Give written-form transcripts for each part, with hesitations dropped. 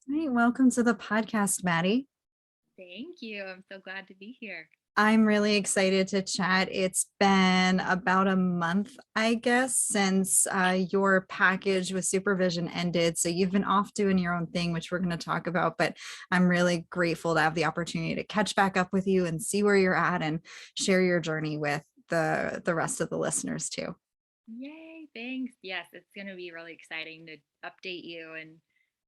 Hey, welcome to the podcast, Maddie. Thank you. I'm so glad to be here. I'm really excited to chat. It's been about a month, I guess, since your package with supervision ended. So you've been off doing your own thing, which we're going to talk about. But I'm really grateful to have the opportunity to catch back up with you and see where you're at and share your journey with the rest of the listeners too. Yay, thanks. Yes, it's going to be really exciting to update you and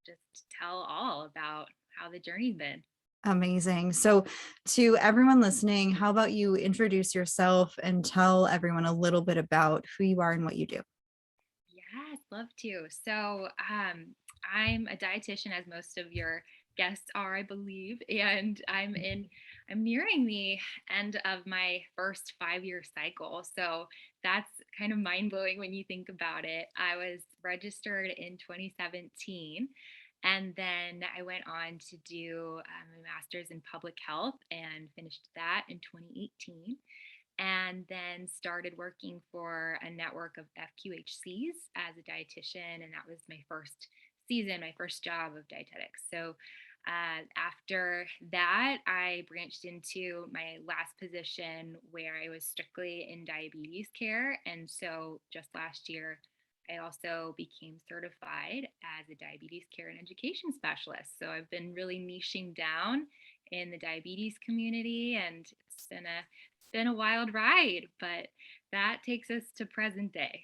just tell all about how the journey's been. Amazing. So, to everyone listening, how about you introduce yourself and tell everyone a little bit about who you are and what you do? Yes, love to. I'm a dietitian, as most of your guests are, I believe, and I'm nearing the end of my first 5-year cycle. So that's kind of mind blowing when you think about it. I was registered in 2017. And then I went on to do my master's in public health and finished that in 2018, and then started working for a network of FQHCs as a dietitian. And that was my first season, my first job of dietetics. So after that, I branched into my last position where I was strictly in diabetes care. And so just last year, I also became certified as a diabetes care and education specialist. So I've been really niching down in the diabetes community, and it's been a wild ride, but that takes us to present day.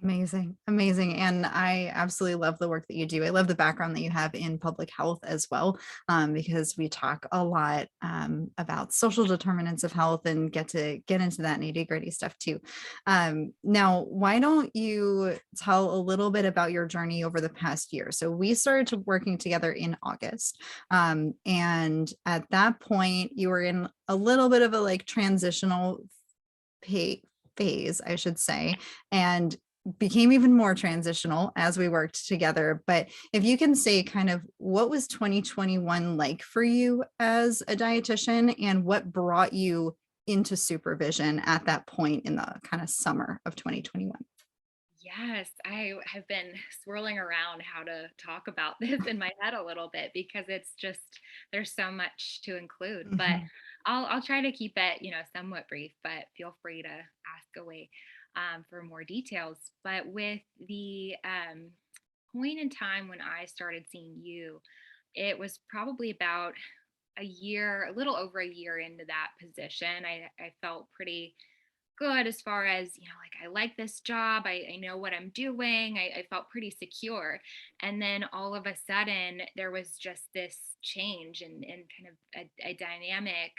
Amazing. Amazing. And I absolutely love the work that you do. I love the background that you have in public health as well, because we talk a lot about social determinants of health and get into that nitty gritty stuff too. Now, why don't you tell a little bit about your journey over the past year? So we started working together in August. And at that point, you were in a little bit of a like transitional phase, I should say. And became even more transitional as we worked together. But if you can say kind of what was 2021 like for you as a dietitian and what brought you into supervision at that point in the kind of summer of 2021? Yes, I have been swirling around how to talk about this in my head a little bit because it's just there's so much to include. But Mhm. I'll try to keep it, somewhat brief, but feel free to ask away for more details. But with the point in time when I started seeing you, it was probably about a year, a little over a year into that position. I felt pretty good as far as, like I like this job. I know what I'm doing. I felt pretty secure. And then all of a sudden, there was just this change and kind of a dynamic,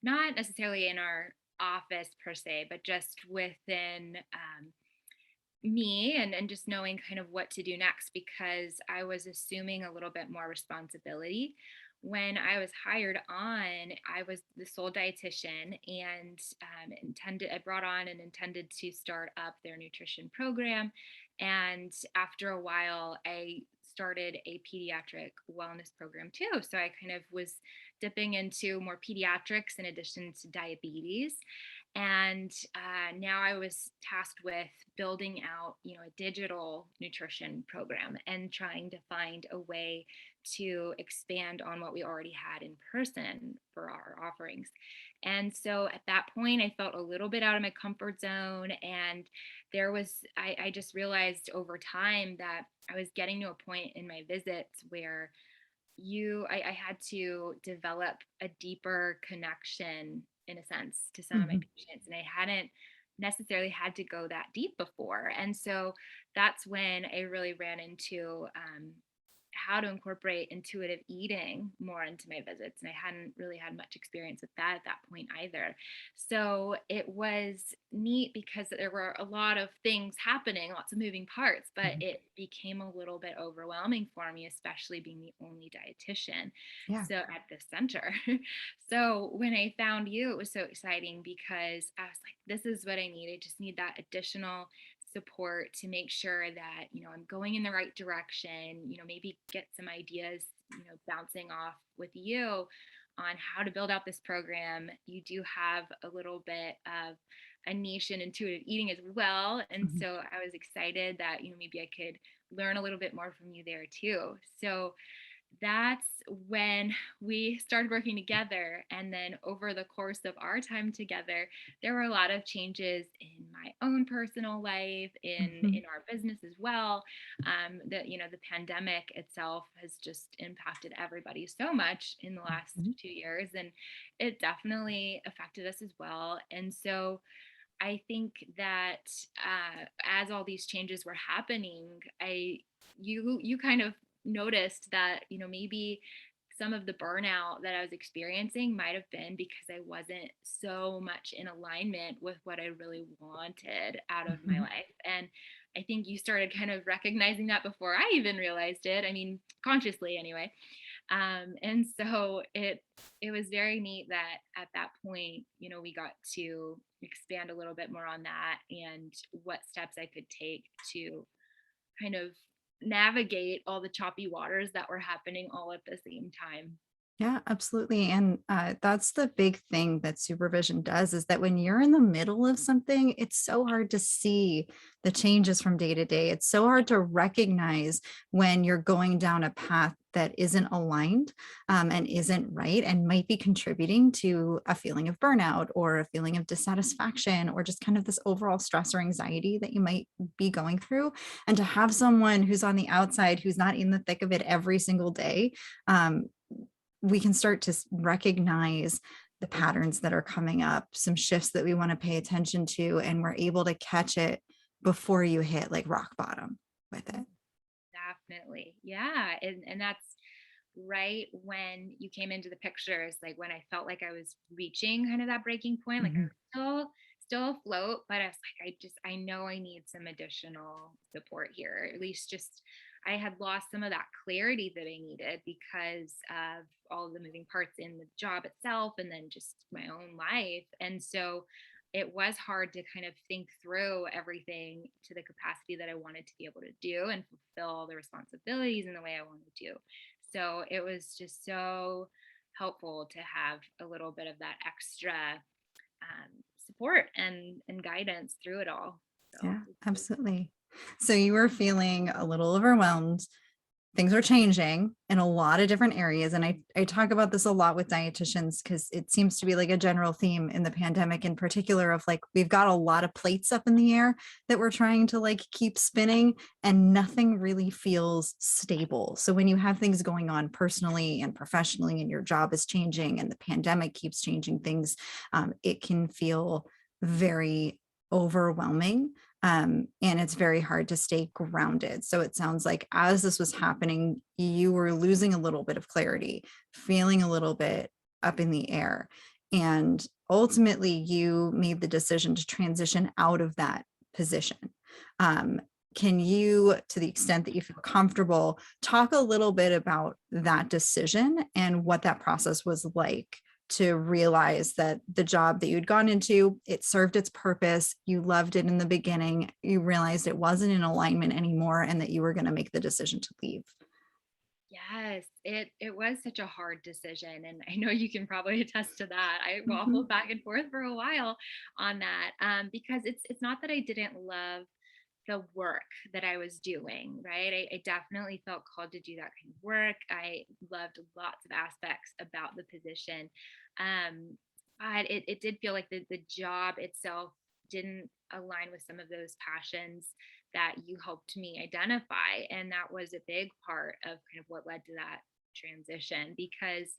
not necessarily in our office per se, but just within me and just knowing kind of what to do next, because I was assuming a little bit more responsibility. When I was hired on, I was the sole dietitian and I brought on and intended to start up their nutrition program. And after a while, I started a pediatric wellness program too. So I kind of was dipping into more pediatrics in addition to diabetes. And now I was tasked with building out, a digital nutrition program and trying to find a way to expand on what we already had in person for our offerings. And so at that point, I felt a little bit out of my comfort zone. And I just realized over time that I was getting to a point in my visits where I had to develop a deeper connection in a sense to some of my Mhm. patients, and I hadn't necessarily had to go that deep before. And so that's when I really ran into how to incorporate intuitive eating more into my visits, and I hadn't really had much experience with that at that point either. So it was neat because there were a lot of things happening, lots of moving parts, but Mhm. it became a little bit overwhelming for me, especially being the only dietitian Yeah. so at the center. So when I found you, it was so exciting because I was like, this is what I need. I just need that additional support to make sure that, I'm going in the right direction, maybe get some ideas, bouncing off with you on how to build out this program. You do have a little bit of a niche in intuitive eating as well. And Mhm. so I was excited that, maybe I could learn a little bit more from you there too. So that's when we started working together. And then over the course of our time together, there were a lot of changes in my own personal life, Mhm. in our business as well. The pandemic itself has just impacted everybody so much in the last Mhm. 2 years, and it definitely affected us as well. And so I think that as all these changes were happening, you kind of noticed that maybe some of the burnout that I was experiencing might have been because I wasn't so much in alignment with what I really wanted out of my Mhm. life. And I think you started kind of recognizing that before I even realized it. I mean, consciously anyway. And so it was very neat that at that point, we got to expand a little bit more on that and what steps I could take to kind of navigate all the choppy waters that were happening all at the same time. Yeah, absolutely. And that's the big thing that supervision does is that when you're in the middle of something, it's so hard to see the changes from day to day. It's so hard to recognize when you're going down a path that isn't aligned and isn't right and might be contributing to a feeling of burnout or a feeling of dissatisfaction or just kind of this overall stress or anxiety that you might be going through. And to have someone who's on the outside, who's not in the thick of it every single day, um, we can start to recognize the patterns that are coming up, some shifts that we want to pay attention to, and we're able to catch it before you hit like rock bottom with it. Definitely. Yeah. And that's right when you came into the picture is like when I felt like I was reaching kind of that breaking point. Like I Mhm. was still afloat, but I was like, I know I need some additional support here. At least just I had lost some of that clarity that I needed because of all the moving parts in the job itself and then just my own life. And so it was hard to kind of think through everything to the capacity that I wanted to be able to do and fulfill all the responsibilities in the way I wanted to. So it was just so helpful to have a little bit of that extra support and guidance through it all. So Yeah, absolutely. So you were feeling a little overwhelmed. Things are changing in a lot of different areas. And I talk about this a lot with dietitians because it seems to be like a general theme in the pandemic in particular of like, we've got a lot of plates up in the air that we're trying to like keep spinning and nothing really feels stable. So when you have things going on personally and professionally and your job is changing and the pandemic keeps changing things, it can feel very overwhelming and it's very hard to stay grounded. So it sounds like as this was happening, you were losing a little bit of clarity, feeling a little bit up in the air. And ultimately, you made the decision to transition out of that position. Um, can you, to the extent that you feel comfortable, talk a little bit about that decision and what that process was like to realize that the job that you'd gone into, it served its purpose. You loved it in the beginning. You realized it wasn't in alignment anymore and that you were going to make the decision to leave. yes, it was such a hard decision, and I know you can probably attest to that. I Mhm. waffled back and forth for a while on that because it's not that I didn't love the work that I was doing, right? I definitely felt called to do that kind of work. I loved lots of aspects about the position. Um, but it did feel like the job itself didn't align with some of those passions that you helped me identify. And that was a big part of kind of what led to that transition because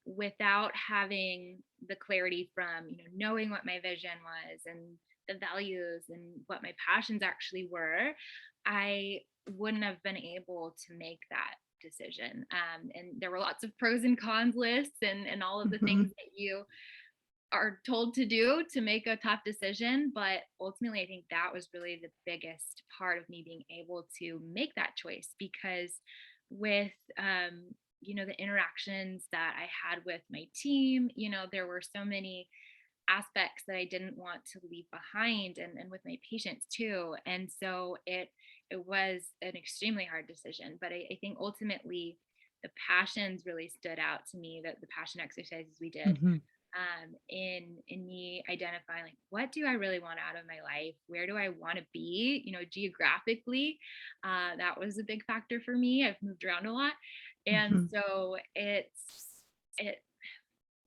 without having the clarity from knowing what my vision was and the values and what my passions actually were, I wouldn't have been able to make that decision. And there were lots of pros and cons lists and all of the things Mhm. that you are told to do to make a tough decision. But ultimately, I think that was really the biggest part of me being able to make that choice because with, the interactions that I had with my team, there were so many aspects that I didn't want to leave behind and with my patients too. And so it was an extremely hard decision. But I think ultimately the passions really stood out to me, that the passion exercises we did Mhm. in me identifying like, what do I really want out of my life? Where do I want to be? Geographically, that was a big factor for me. I've moved around a lot, and Mhm. so it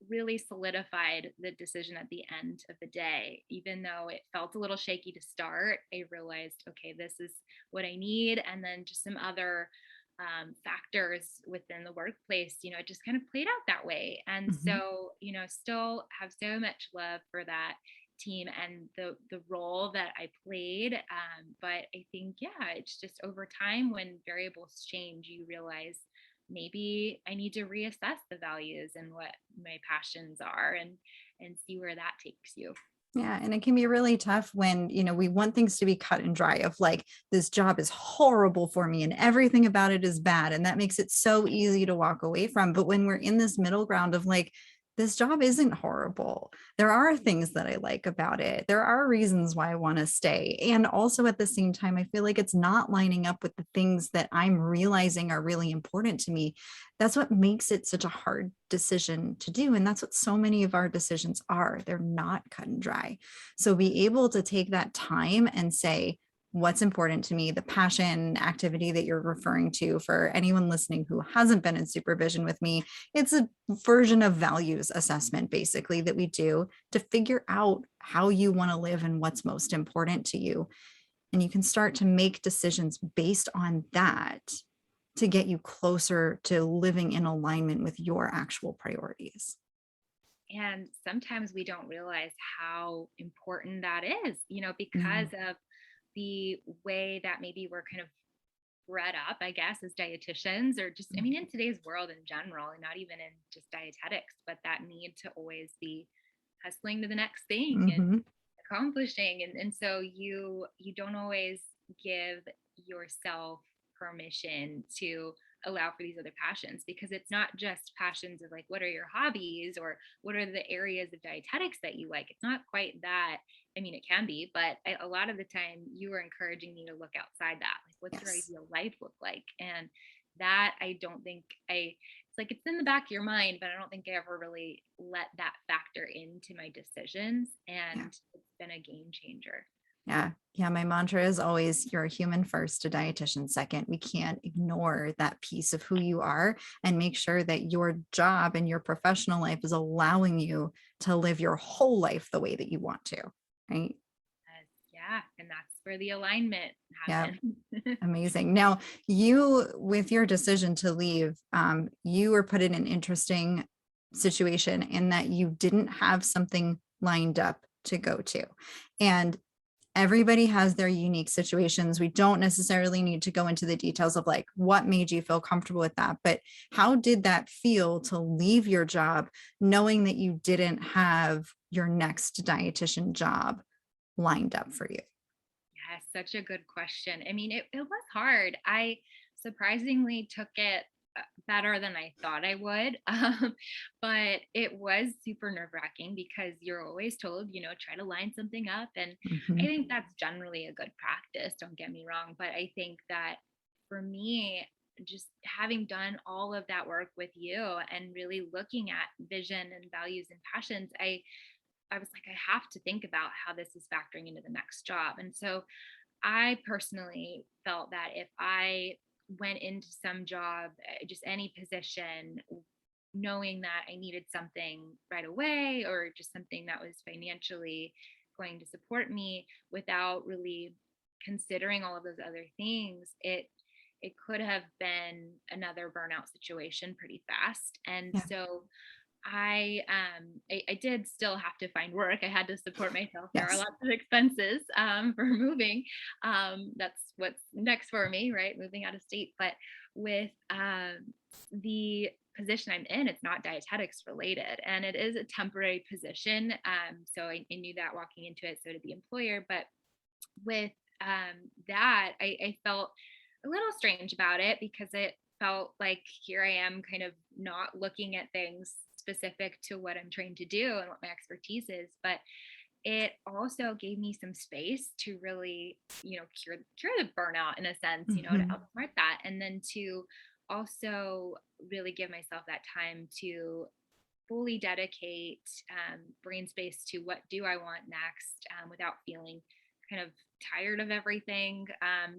really solidified the decision at the end of the day. Even though it felt a little shaky to start, I realized, okay, this is what I need. And then just some other factors within the workplace, it just kind of played out that way. And Mhm. so, still have so much love for that team and the role that I played. But I think, yeah, it's just over time when variables change, you realize maybe I need to reassess the values and what my passions are, and see where that takes you. Yeah. And it can be really tough when, we want things to be cut and dry of like, this job is horrible for me and everything about it is bad. And that makes it so easy to walk away from. But when we're in this middle ground of like, this job isn't horrible. There are things that I like about it. There are reasons why I want to stay. And also at the same time, I feel like it's not lining up with the things that I'm realizing are really important to me. That's what makes it such a hard decision to do. And that's what so many of our decisions are. They're not cut and dry. So be able to take that time and say, what's important to me, the passion activity that you're referring to for anyone listening who hasn't been in supervision with me, it's a version of values assessment basically that we do to figure out how you want to live and what's most important to you. And you can start to make decisions based on that to get you closer to living in alignment with your actual priorities. And sometimes we don't realize how important that is, because No. of the way that maybe we're kind of bred up, I guess, as dietitians, or just, I mean, in today's world in general, and not even in just dietetics, but that need to always be hustling to the next thing and Mm-hmm. accomplishing. And so you don't always give yourself permission to allow for these other passions, because it's not just passions of like, what are your hobbies or what are the areas of dietetics that you like. It's not quite that. I mean, it can be, but a lot of the time you are encouraging me to look outside that, like, what's your Yes. ideal life look like? And that, I don't think it's like it's in the back of your mind, but I don't think I ever really let that factor into my decisions. Yeah. And it's been a game changer. Yeah. Yeah. My mantra is always you're a human first, a dietitian second. We can't ignore that piece of who you are and make sure that your job and your professional life is allowing you to live your whole life the way that you want to. Right. Yeah. And that's where the alignment Yeah. happens. Amazing. Now, you, with your decision to leave, you were put in an interesting situation in that you didn't have something lined up to go to. And everybody has their unique situations. We don't necessarily need to go into the details of like what made you feel comfortable with that, but how did that feel to leave your job knowing that you didn't have your next dietitian job lined up for you? Yes, such a good question. I mean, it was hard. I surprisingly took it better than I thought I would. But it was super nerve wracking because you're always told, try to line something up. And I Mhm. think that's generally a good practice. Don't get me wrong. But I think that for me, just having done all of that work with you and really looking at vision and values and passions, I was like, I have to think about how this is factoring into the next job. And so I personally felt that if I went into some job, just any position, knowing that I needed something right away or just something that was financially going to support me without really considering all of those other things, it could have been another burnout situation pretty fast. And Yeah. so I did still have to find work. I had to support myself. There are Yes. lots of expenses for moving. That's what's next for me, right? Moving out of state. But with the position I'm in, it's not dietetics related, and it is a temporary position. So I knew that walking into it. So did the employer. But with that, I felt a little strange about it because it felt like here I am kind of not looking at things specific to what I'm trained to do and what my expertise is. But it also gave me some space to really, cure the burnout in a sense, to Mhm. outsmart that. And then to also really give myself that time to fully dedicate brain space to what do I want next, without feeling kind of tired of everything,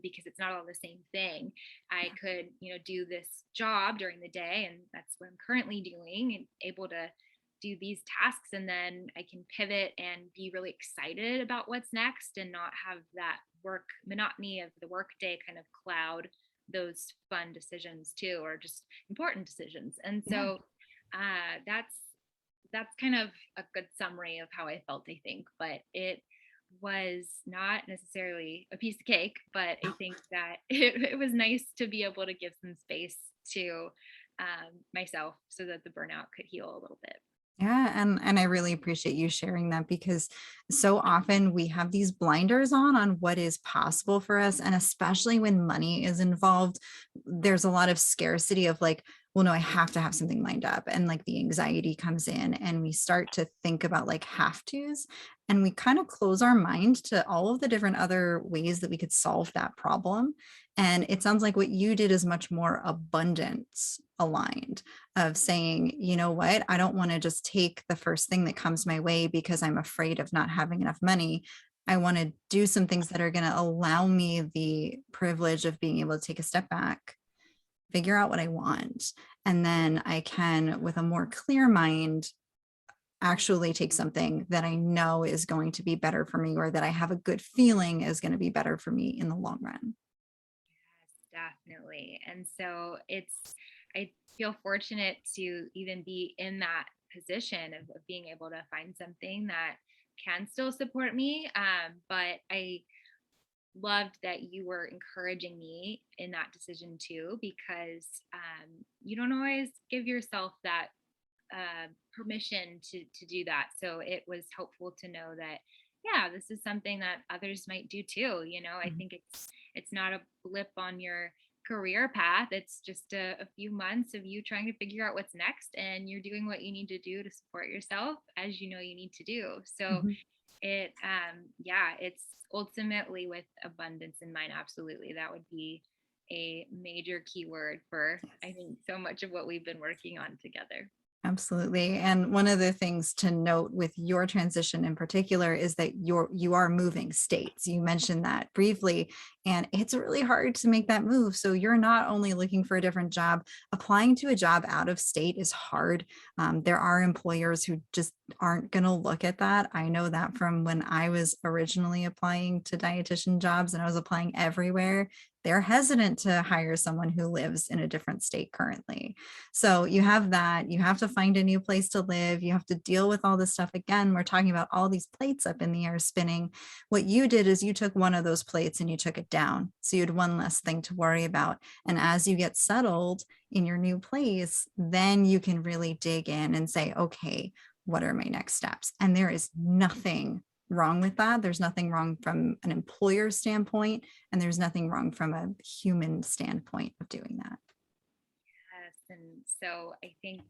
because it's not all the same thing. I could, do this job during the day, and that's what I'm currently doing, and able to do these tasks, and then I can pivot and be really excited about what's next and not have that work monotony of the workday kind of cloud those fun decisions too, or just important decisions. And Yeah. so that's kind of a good summary of how I felt, I think. But it was not necessarily a piece of cake, but I think that it was nice to be able to give some space to myself so that the burnout could heal a little bit. Yeah, and I really appreciate you sharing that, because so often we have these blinders on what is possible for us, and especially when money is involved, there's a lot of scarcity of like, well, no, I have to have something lined up, and like the anxiety comes in, and we start to think about like have tos, and we kind of close our mind to all of the different other ways that we could solve that problem. And it sounds like what you did is much more abundance aligned, of saying, you know what, I don't want to just take the first thing that comes my way because I'm afraid of not having enough money. I want to do some things that are going to allow me the privilege of being able to take a step back, figure out what I want, and then I can, with a more clear mind, actually take something that I know is going to be better for me, or that I have a good feeling is going to be better for me in the long run. Definitely. And so I feel fortunate to even be in that position of being able to find something that can still support me. But I loved that you were encouraging me in that decision too, because you don't always give yourself that permission to do that. So it was helpful to know that, yeah, this is something that others might do too. I Mhm. think it's not a blip on your career path. It's just a few months of you trying to figure out what's next, and you're doing what you need to do to support yourself as you know you need to do. So Mhm. yeah, it's ultimately with abundance in mind. Absolutely. That would be a major keyword for, I Yes. think, so much of what we've been working on together. Absolutely. And one of the things to note with your transition in particular is that you are moving states. You mentioned that briefly, and it's really hard to make that move. So you're not only looking for a different job, applying to a job out of state is hard. There are employers who just aren't going to look at that. I know that from when I was originally applying to dietitian jobs and I was applying everywhere. They're hesitant to hire someone who lives in a different state currently. So you have that, you have to find a new place to live. You have to deal with all this stuff. Again, we're talking about all these plates up in the air spinning. What you did is you took one of those plates and you took it down. So you had one less thing to worry about. And as you get settled in your new place, then you can really dig in and say, okay, what are my next steps? And there is nothing wrong with that. There's nothing wrong from an employer standpoint, and there's nothing wrong from a human standpoint of doing that. Yes. And so I think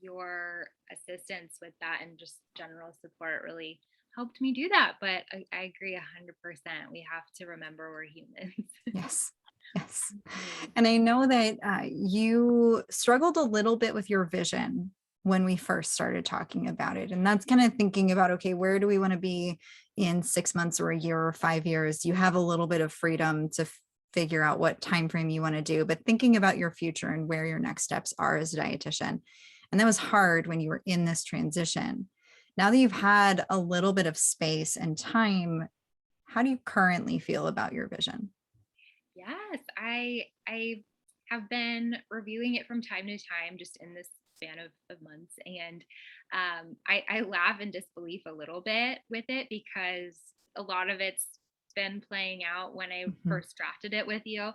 your assistance with that and just general support really helped me do that. But I agree 100%. We have to remember we're humans. Yes. Yes. Mhm. And I know that you struggled a little bit with your vision when we first started talking about it. And that's kind of thinking about, okay, where do we want to be in 6 months or a year or 5 years? You have a little bit of freedom to figure out what time frame you want to do, but thinking about your future and where your next steps are as a dietitian. And that was hard when you were in this transition. Now that you've had a little bit of space and time, how do you currently feel about your vision? Yes, I have been reviewing it from time to time, just in this span of months, and I laugh in disbelief a little bit with it, because a lot of it's been playing out when I Mhm. first drafted it with you.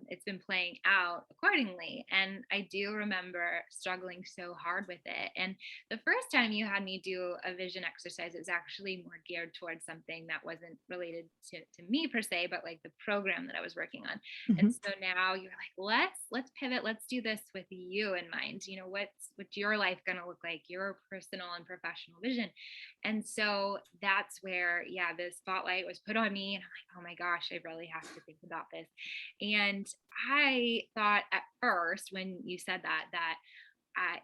It's been playing out accordingly, and I do remember struggling so hard with it. And the first time you had me do a vision exercise, it was actually more geared towards something that wasn't related to me per se, but like the program that I was working on. And Mhm. so now you're like, let's pivot, let's do this with you in mind. What's your life gonna look like, your personal and professional vision. And so that's where, yeah, the spotlight was put on me. And I'm like, oh my gosh, I really have to think about this. And I thought at first when you said that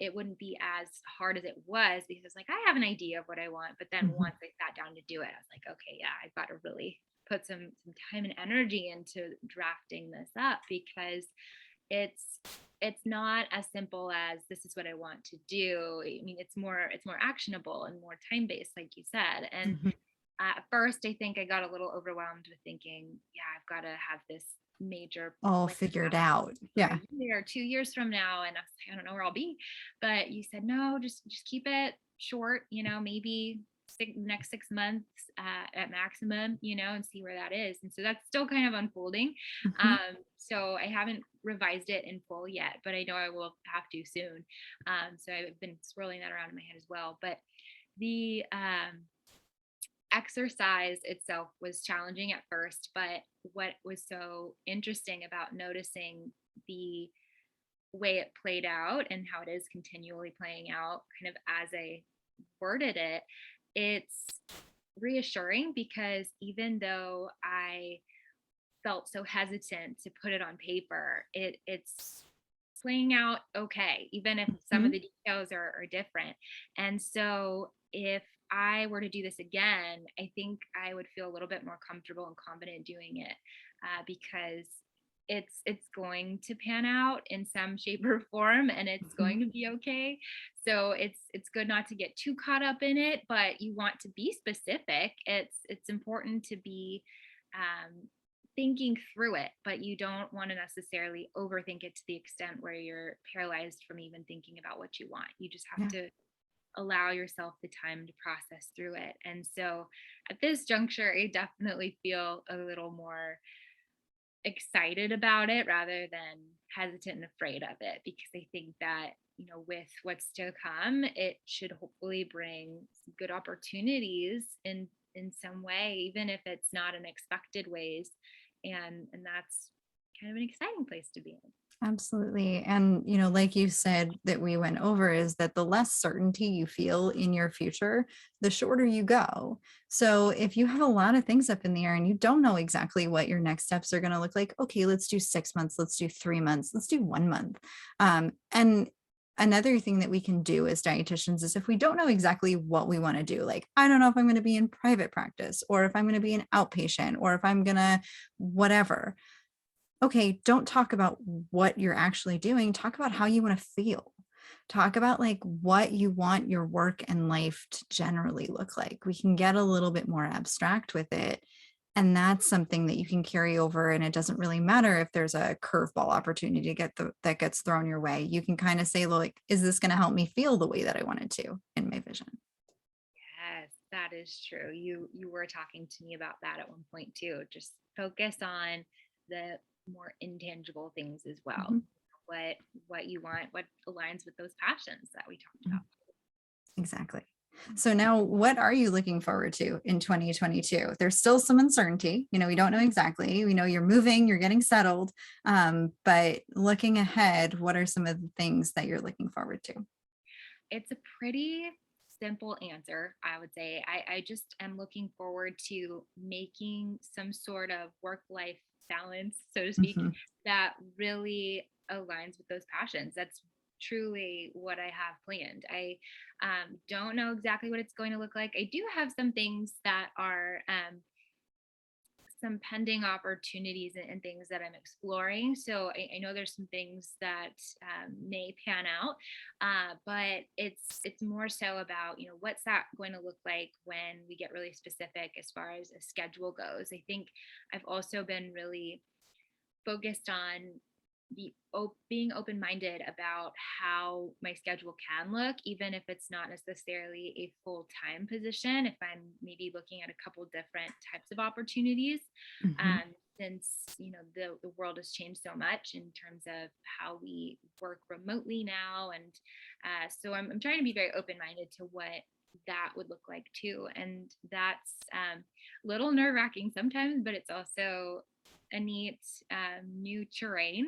it wouldn't be as hard as it was, because it's like, I have an idea of what I want. But then Mhm. once I sat down to do it, I was like, okay, yeah, I've got to really put some time and energy into drafting this up, because it's it's not as simple as this is what I want to do. I mean, it's more actionable and more time based, like you said. And Mhm. at first, I think I got a little overwhelmed with thinking, yeah, I've got to have this major All plan figured out out. for a Yeah. year, 2 years from now. And I was like, I don't know where I'll be. But you said, no, just keep it short, maybe next 6 months at maximum, and see where that is. And so that's still kind of unfolding. Mhm. So I haven't revised it in full yet, but I know I will have to soon. So I've been swirling that around in my head as well. But the exercise itself was challenging at first, but what was so interesting about noticing the way it played out and how it is continually playing out kind of as I worded it, it's reassuring, because even though I felt so hesitant to put it on paper, it's playing out okay, even if some of Mhm. the details are different. And so if I were to do this again, I think I would feel a little bit more comfortable and confident doing it, because it's going to pan out in some shape or form, and it's Mhm. going to be okay. So it's good not to get too caught up in it, but you want to be specific. It's important to be um, thinking through it, but you don't want to necessarily overthink it to the extent where you're paralyzed from even thinking about what you want. You just have Yeah. to allow yourself the time to process through it. And so at this juncture, I definitely feel a little more excited about it rather than hesitant and afraid of it, because I think that, with what's to come, it should hopefully bring some good opportunities in some way, even if it's not in expected ways. And that's kind of an exciting place to be in. Absolutely. And, like you said, that we went over is that the less certainty you feel in your future, the shorter you go. So if you have a lot of things up in the air and you don't know exactly what your next steps are going to look like, okay, let's do 6 months, let's do 3 months, let's do 1 month. And another thing that we can do as dietitians is if we don't know exactly what we want to do, like, I don't know if I'm going to be in private practice or if I'm going to be an outpatient or if I'm going to whatever. Okay, don't talk about what you're actually doing. Talk about how you want to feel. Talk about like what you want your work and life to generally look like. We can get a little bit more abstract with it. And that's something that you can carry over. And it doesn't really matter if there's a curveball opportunity to that gets thrown your way. You can kind of say, like, is this going to help me feel the way that I wanted to in my vision? Yes, that is true. You were talking to me about that at one point too. Just focus on the more intangible things as well. Mhm, What you want, what aligns with those passions that we talked mhm. about. Exactly. So now what are you looking forward to in 2022? There's still some uncertainty. We don't know exactly. We know you're moving, you're getting settled. But looking ahead, what are some of the things that you're looking forward to? It's a pretty simple answer, I would say. I just am looking forward to making some sort of work life balance, so to speak, Mhm. that really aligns with those passions. That's truly what I have planned. I don't know exactly what it's going to look like. I do have some things that are some pending opportunities and things that I'm exploring. So I know there's some things that may pan out, but it's more so about, what's that going to look like when we get really specific as far as a schedule goes. I think I've also been really focused on being open-minded about how my schedule can look, even if it's not necessarily a full-time position, if I'm maybe looking at a couple different types of opportunities. Mhm. Since the world has changed so much in terms of how we work remotely now. And so I'm trying to be very open-minded to what that would look like too. And that's a little nerve-wracking sometimes, but it's also a neat new terrain.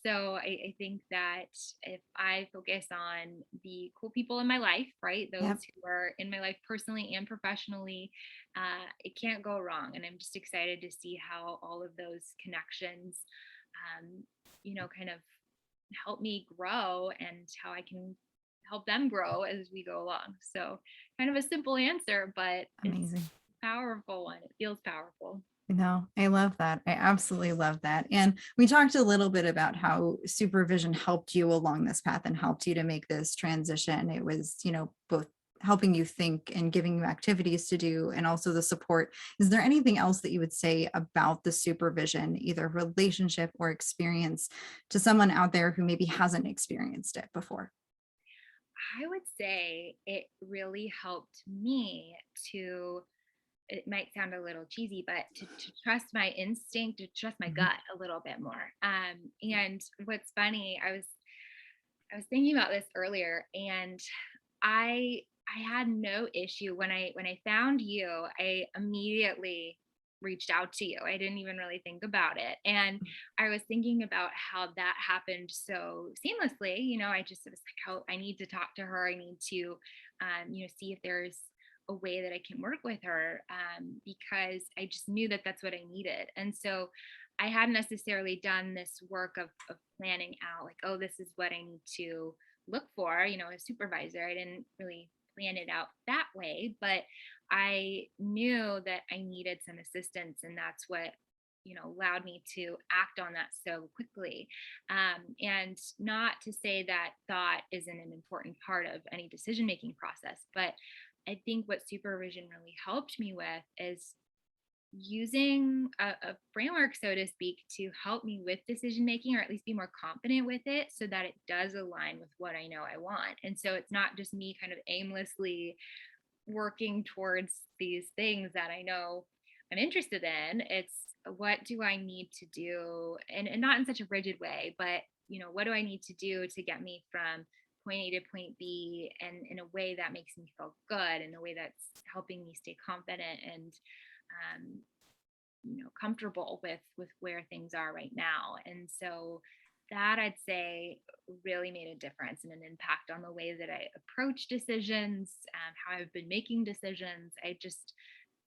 So I think that if I focus on the cool people in my life, right, those Yep. who are in my life personally and professionally, it can't go wrong. And I'm just excited to see how all of those connections, kind of help me grow and how I can help them grow as we go along. So kind of a simple answer, but it's Amazing. a powerful one. It feels powerful. No, I love that. I absolutely love that. And we talked a little bit about how supervision helped you along this path and helped you to make this transition. It was, both helping you think and giving you activities to do and also the support. Is there anything else that you would say about the supervision, either relationship or experience, to someone out there who maybe hasn't experienced it before? I would say it really helped me to, it might sound a little cheesy, but to trust my instinct, to trust my Mhm. gut a little bit more. And what's funny, I was thinking about this earlier, and I had no issue when I found you. I immediately reached out to you. I didn't even really think about it. And I was thinking about how that happened so seamlessly. I just was like, oh, I need to talk to her. I need to, see if there's a way that I can work with her, because I just knew that that's what I needed. And so I hadn't necessarily done this work of planning out, like, oh, this is what I need to look for, a supervisor. I didn't really plan it out that way, but I knew that I needed some assistance, and that's what allowed me to act on that so quickly. And not to say that thought isn't an important part of any decision making process, but I think what supervision really helped me with is using a framework, so to speak, to help me with decision making, or at least be more confident with it, so that it does align with what I know I want. And so it's not just me kind of aimlessly working towards these things that I know I'm interested in. It's, what do I need to do? And not in such a rigid way, but what do I need to do to get me from point A to point B, and in a way that makes me feel good, in a way that's helping me stay confident and um, comfortable with where things are right now. And so that, I'd say, really made a difference and an impact on the way that I approach decisions, how I've been making decisions. I just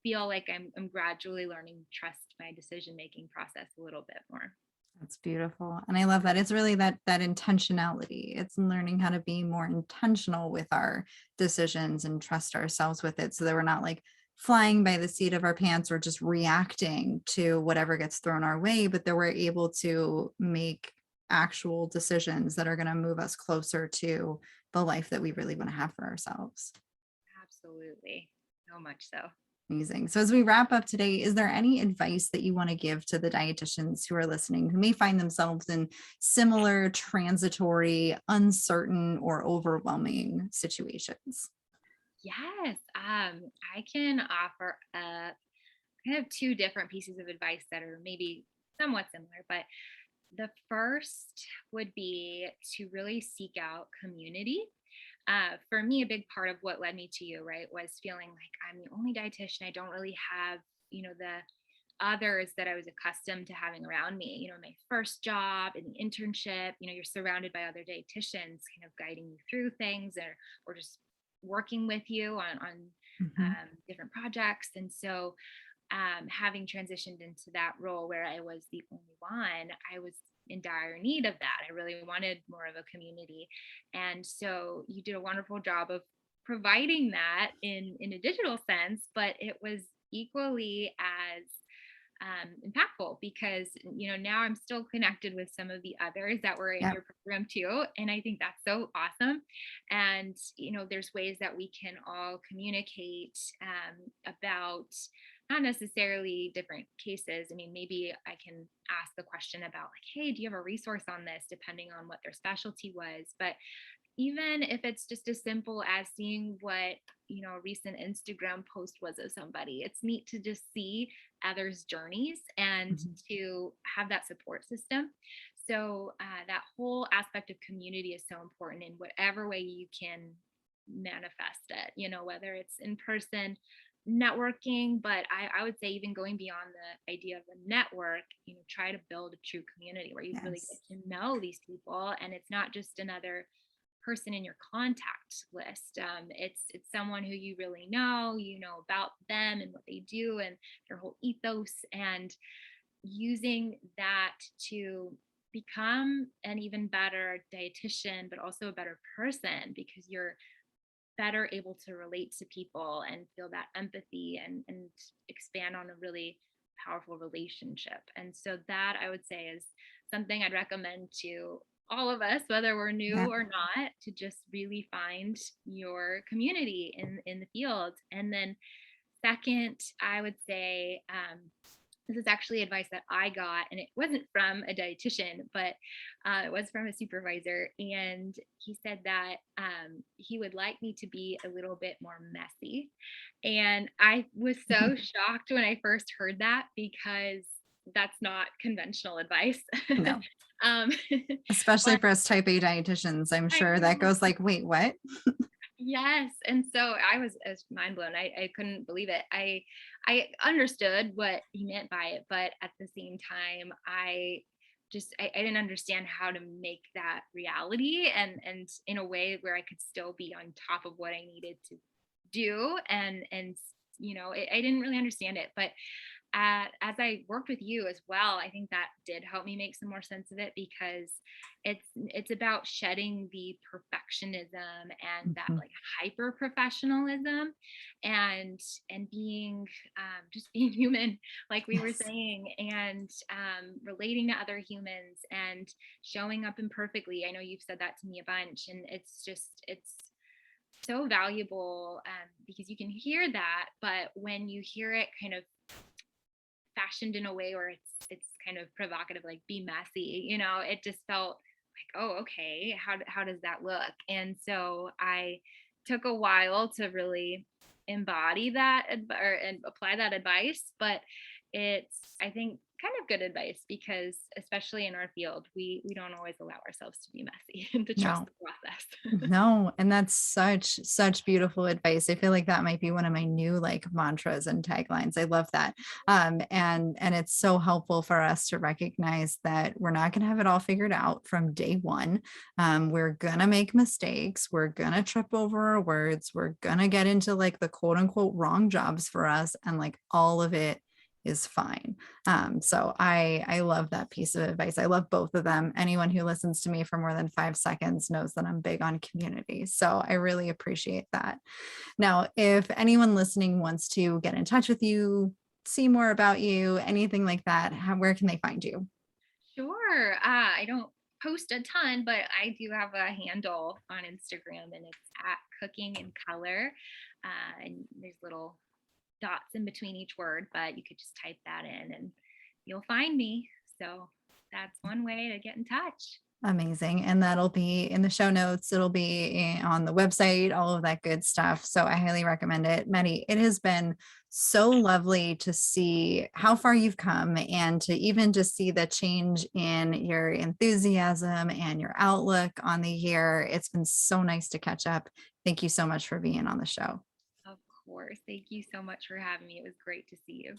feel like I'm gradually learning to trust my decision making process a little bit more. That's beautiful. And I love that. It's really that intentionality. It's learning how to be more intentional with our decisions and trust ourselves with it so that we're not like flying by the seat of our pants or just reacting to whatever gets thrown our way, but that we're able to make actual decisions that are going to move us closer to the life that we really want to have for ourselves. Absolutely. So much so. Amazing. So as we wrap up today, is there any advice that you want to give to the dietitians who are listening, who may find themselves in similar transitory, uncertain, or overwhelming situations? Yes. I can offer kind of two different pieces of advice that are maybe somewhat similar, but the first would be to really seek out community. For me, a big part of what led me to you, right, was feeling like I'm the only dietitian. I don't really have, the others that I was accustomed to having around me. My first job and the internship, you're surrounded by other dietitians kind of guiding you through things, or just working with you on Mhm. different projects. And so having transitioned into that role where I was the only one, I was in dire need of that. I really wanted more of a community. And so you did a wonderful job of providing that in a digital sense, but it was equally as impactful, because now I'm still connected with some of the others that were in Yeah. your program too, and I think that's so awesome. And there's ways that we can all communicate about not necessarily different cases. I mean, maybe I can ask the question about, like, hey, do you have a resource on this, depending on what their specialty was. But even if it's just as simple as seeing what a recent Instagram post was of somebody, it's neat to just see others' journeys and Mhm. to have that support system. So that whole aspect of community is so important in whatever way you can manifest it, whether it's in person networking, but I would say even going beyond the idea of a network, try to build a true community where you really get Yes. to know these people, and it's not just another person in your contact list. It's someone who you really know, about them and what they do and their whole ethos, and using that to become an even better dietitian, but also a better person, because you're better able to relate to people and feel that empathy and expand on a really powerful relationship. And so that, I would say, is something I'd recommend to all of us, whether we're Yeah. new or not, to just really find your community in the field. And then second, I would say, this is actually advice that I got, and it wasn't from a dietitian, but it was from a supervisor. And he said that he would like me to be a little bit more messy. And I was so shocked when I first heard that, because that's not conventional advice. No, um, especially but for us type A dietitians, I'm I sure that know. goes like, wait, what? Yes, and so I was mind blown. I couldn't believe it. I understood what he meant by it, but at the same time, I didn't understand how to make that reality, and in a way where I could still be on top of what I needed to do, and I didn't really understand it. But as I worked with you as well, I think that did help me make some more sense of it, because it's about shedding the perfectionism and that Mhm. like hyper professionalism, and being just being human, like we were Yes. saying, and relating to other humans and showing up imperfectly. I know you've said that to me a bunch, and it's so valuable, because you can hear that, but when you hear it kind of fashioned in a way where it's kind of provocative, like be messy, it just felt like, oh, okay, how does that look? And so I took a while to really embody that and apply that advice, but it's, I think, kind of good advice, because especially in our field, we don't always allow ourselves to be messy and to trust No. the process. No, and that's such beautiful advice. I feel like that might be one of my new like mantras and taglines. I love that. And it's so helpful for us to recognize that we're not going to have it all figured out from day one. We're going to make mistakes. We're going to trip over our words. We're going to get into like the quote unquote wrong jobs for us, and like all of it is fine. So I love that piece of advice. I love both of them. Anyone who listens to me for more than 5 seconds knows that I'm big on community. So I really appreciate that. Now, if anyone listening wants to get in touch with you, see more about you, anything like that, where can they find you? Sure. I don't post a ton, but I do have a handle on Instagram, and it's at Cooking in Color. And there's little dots in between each word, but you could just type that in and you'll find me. So that's one way to get in touch. Amazing. And that'll be in the show notes. It'll be on the website, all of that good stuff. So I highly recommend it. Maddie, it has been so lovely to see how far you've come, and to even just see the change in your enthusiasm and your outlook on the year. It's been so nice to catch up. Thank you so much for being on the show. Of course. Thank you so much for having me. It was great to see you.